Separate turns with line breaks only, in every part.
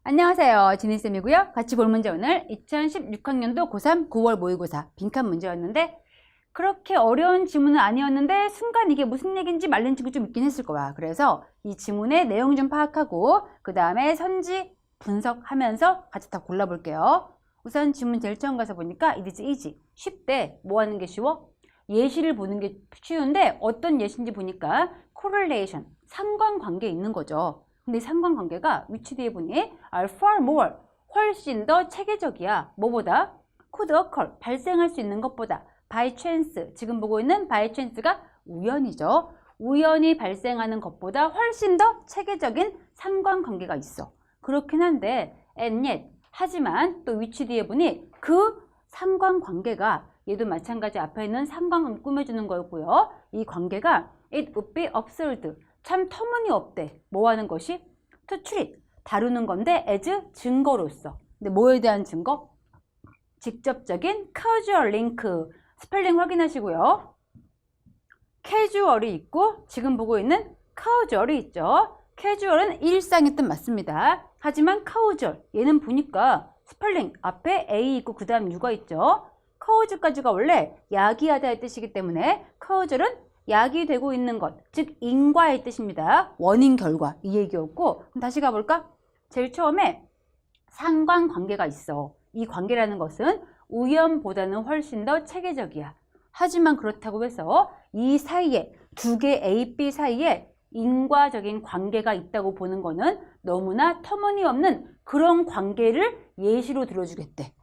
안녕하세요. 지니쌤이고요. 같이 볼 문제 오늘 2016학년도 고3 9월 모의고사 빈칸 문제였는데 그렇게 어려운 지문은 아니었는데 순간 이게 무슨 얘기인지 말린 친구 좀 있긴 했을 거야. 그래서 이 지문의 내용 좀 파악하고 그 다음에 선지 분석하면서 같이 다 골라볼게요. 우선 지문 제일 처음 가서 보니까 it is easy. 쉽대. 뭐 하는 게 쉬워? 예시를 보는 게 쉬운데 어떤 예시인지 보니까 correlation, 상관관계 있는 거죠. 근데 이 상관관계가 위치 뒤에 보니 are far more, 훨씬 더 체계적이야. 뭐보다? could occur, 발생할 수 있는 것보다 by chance, 지금 보고 있는 by chance가 우연이죠. 우연히 발생하는 것보다 훨씬 더 체계적인 상관관계가 있어. 그렇긴 한데 and yet, 하지만 또 위치 뒤에 보니 그 상관관계가 얘도 마찬가지 앞에 있는 상관관계 꾸며주는 거였고요. 이 관계가 it would be absurd, 참 터무니없대. 뭐 하는 것이? to treat, 다루는 건데 as 증거로서. 근데 뭐에 대한 증거? 직접적인 causal link. 스펠링 확인하시고요. casual이 있고 지금 보고 있는 causal이 있죠. casual은 일상의 뜻 맞습니다. 하지만 causal, 얘는 보니까 스펠링 앞에 A 있고 그 다음 U가 있죠. cause까지가 원래 야기하다의 뜻이기 때문에 causal은 야기되고 있는 것, 즉 인과의 뜻입니다. 원인, 결과 이 얘기였고, 그럼 다시 가볼까? 제일 처음에 상관관계가 있어. 이 관계라는 것은 우연보다는 훨씬 더 체계적이야. 하지만 그렇다고 해서 이 사이에 두 개 A, B 사이에 인과적인 관계가 있다고 보는 거는 너무나 터무니없는 그런 관계를 예시로 들어주겠대.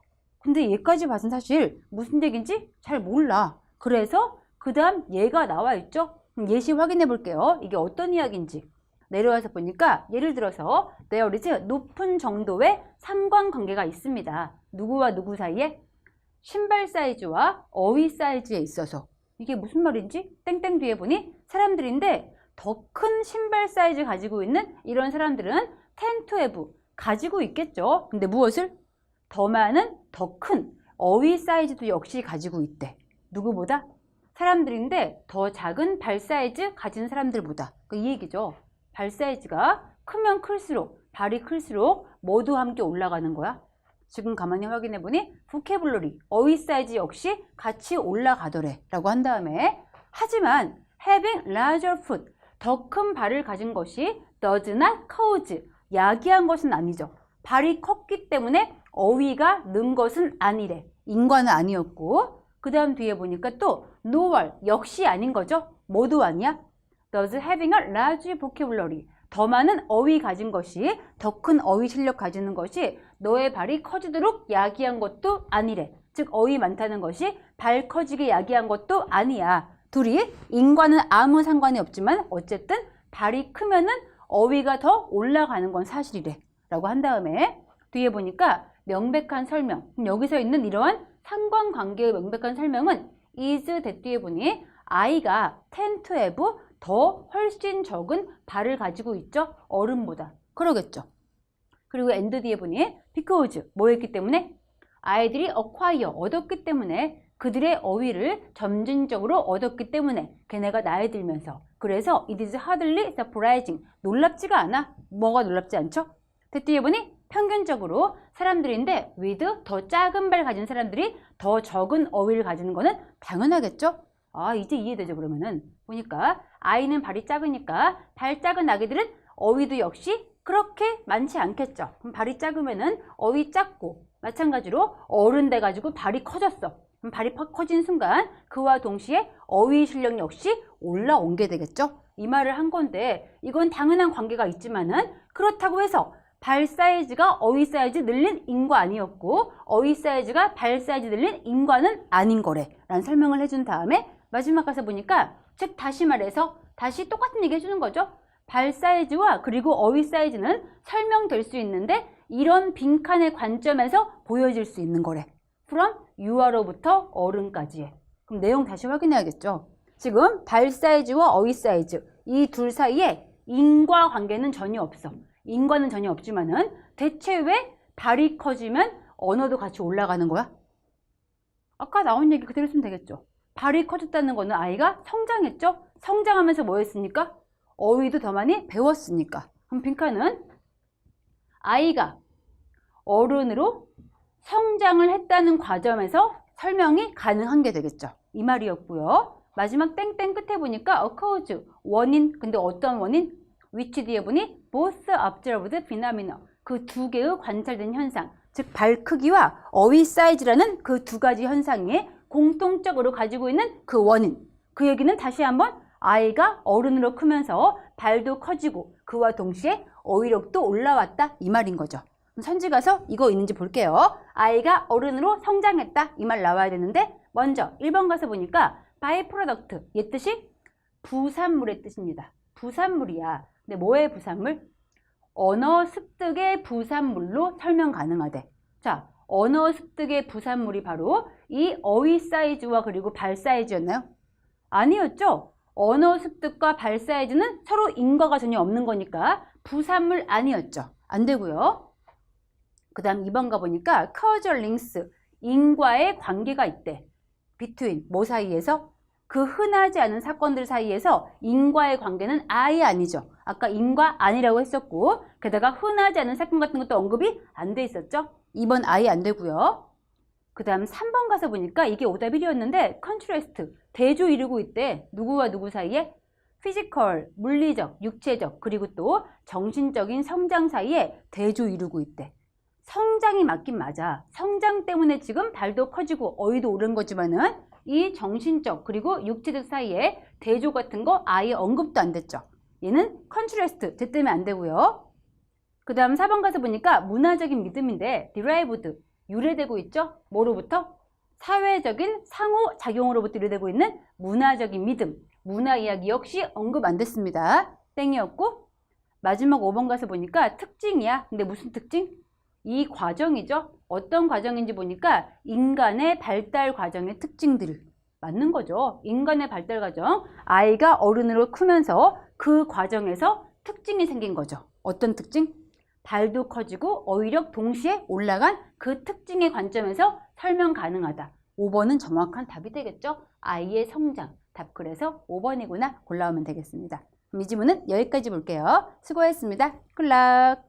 근데 얘까지 봐선 사실 무슨 얘기인지 잘 몰라. 그래서 그 다음 얘가 나와 있죠? 예시 확인해 볼게요. 이게 어떤 이야기인지. 내려와서 보니까 예를 들어서 there is 높은 정도의 상관관계가 있습니다. 누구와 누구 사이에? 신발 사이즈와 어휘 사이즈에 있어서. 이게 무슨 말인지 땡땡 뒤에 보니 사람들인데 더 큰 신발 사이즈 가지고 있는 이런 사람들은 tend to have, 가지고 있겠죠. 근데 무엇을? 더 많은, 더 큰 어휘 사이즈도 역시 가지고 있대. 누구보다? 사람들인데 더 작은 발 사이즈 가진 사람들보다. 이 얘기죠. 발 사이즈가 크면 클수록, 발이 클수록 모두 함께 올라가는 거야. 지금 가만히 확인해 보니 vocabulary, 어휘 사이즈 역시 같이 올라가더래 라고 한 다음에 하지만 having larger foot, 더 큰 발을 가진 것이 does not cause, 야기한 것은 아니죠. 발이 컸기 때문에 어휘가 는 것은 아니래. 인과는 아니었고 그 다음 뒤에 보니까 또 nor, 역시 아닌 거죠. 모두 아니야. does having a large vocabulary, 더 많은 어휘 가진 것이, 더 큰 어휘 실력 가지는 것이 너의 발이 커지도록 야기한 것도 아니래. 즉 어휘 많다는 것이 발 커지게 야기한 것도 아니야. 둘이 인과는 아무 상관이 없지만 어쨌든 발이 크면은 어휘가 더 올라가는 건 사실이래 라고 한 다음에 뒤에 보니까 명백한 설명, 여기서 있는 이러한 상관관계의 명백한 설명은 is that 뒤에 보니 아이가 tend to have, 더 훨씬 적은 발을 가지고 있죠. 어른보다. 그러겠죠. 그리고 and 뒤에 보니 because, 뭐 했기 때문에? 아이들이 acquire, 얻었기 때문에, 그들의 어휘를 점진적으로 얻었기 때문에, 걔네가 나이 들면서. 그래서 it is hardly surprising, 놀랍지가 않아. 뭐가 놀랍지 않죠? 뒤에 보니 평균적으로 사람들인데 with, 더 작은 발 가진 사람들이 더 적은 어휘를 가지는 거는 당연하겠죠? 아, 이제 이해되죠. 그러면은 보니까 아이는 발이 작으니까 발 작은 아기들은 어휘도 역시 그렇게 많지 않겠죠. 그럼 발이 작으면은 어휘 작고, 마찬가지로 어른 돼 가지고 발이 커졌어. 그럼 발이 커진 순간 그와 동시에 어휘 실력 역시 올라온 게 되겠죠. 이 말을 한 건데 이건 당연한 관계가 있지만은 그렇다고 해서 발 사이즈가 어휘 사이즈 늘린 인과 아니었고 어휘 사이즈가 발 사이즈 늘린 인과는 아닌 거래 라는 설명을 해준 다음에 마지막 가서 보니까, 즉 다시 말해서 다시 똑같은 얘기 해주는 거죠. 발 사이즈와 그리고 어휘 사이즈는 설명될 수 있는데 이런 빈칸의 관점에서 보여질 수 있는 거래. from 유아로부터 어른까지의. 그럼 내용 다시 확인해야겠죠. 지금 발 사이즈와 어휘 사이즈 이 둘 사이에 인과관계는 전혀 없어. 인과는 전혀 없지만은 대체 왜 발이 커지면 언어도 같이 올라가는 거야? 아까 나온 얘기 그대로 쓰면 되겠죠. 발이 커졌다는 거는 아이가 성장했죠? 성장하면서 뭐 했습니까? 어휘도 더 많이 배웠으니까. 그럼 빈칸은 아이가 어른으로 성장을 했다는 과정에서 설명이 가능한 게 되겠죠. 이 말이었고요. 마지막 땡땡 끝에 보니까 occurs, 원인. 근데 어떤 원인? which 뒤에 보니 both observed phenomena. 그 두 개의 관찰된 현상. 즉 발 크기와 어휘 사이즈라는 그 두 가지 현상이 공통적으로 가지고 있는 그 원인. 그 얘기는 다시 한번 아이가 어른으로 크면서 발도 커지고 그와 동시에 어휘력도 올라왔다 이 말인 거죠. 선지 가서 이거 있는지 볼게요. 아이가 어른으로 성장했다 이 말 나와야 되는데 먼저 1번 가서 보니까 바이 프로덕트 얘 뜻이 부산물의 뜻입니다. 부산물이야. 근데 뭐의 부산물? 언어 습득의 부산물로 설명 가능하대. 자, 언어 습득의 부산물이 바로 이 어휘 사이즈와 그리고 발 사이즈였나요? 아니었죠. 언어 습득과 발 사이즈는 서로 인과가 전혀 없는 거니까 부산물 아니었죠. 안 되고요. 그 다음 2번 가보니까 causal links, 인과의 관계가 있대. between, 뭐 사이에서? 그 흔하지 않은 사건들 사이에서 인과의 관계는 아예 아니죠. 아까 인과 아니라고 했었고 게다가 흔하지 않은 사건 같은 것도 언급이 안 돼 있었죠. 2번 아예 안 되고요. 그 다음 3번 가서 보니까 이게 오답 1이었는데 contrast, 대조 이루고 있대. 누구와 누구 사이에? 피지컬, 물리적, 육체적, 그리고 또 정신적인 성장 사이에 대조 이루고 있대. 성장이 맞긴 맞아. 성장 때문에 지금 발도 커지고 어휘도 오른 거지만은 이 정신적 그리고 육체적 사이에 대조 같은 거 아예 언급도 안 됐죠. 얘는 컨트레스트, 제 때문에 안 되고요. 그 다음 4번 가서 보니까 문화적인 믿음인데 derived, 유래되고 있죠. 뭐로부터? 사회적인 상호작용으로부터 유래되고 있는 문화적인 믿음. 문화 이야기 역시 언급 안 됐습니다. 땡이었고 마지막 5번 가서 보니까 특징이야. 근데 무슨 특징? 이 과정이죠. 어떤 과정인지 보니까 인간의 발달 과정의 특징들 맞는 거죠. 인간의 발달 과정. 아이가 어른으로 크면서 그 과정에서 특징이 생긴 거죠. 어떤 특징? 발도 커지고 어휘력 동시에 올라간 그 특징의 관점에서 설명 가능하다. 5번은 정확한 답이 되겠죠. 아이의 성장. 답 그래서 5번이구나 골라오면 되겠습니다. 그럼 이 지문은 여기까지 볼게요. 수고했습니다. 굿락.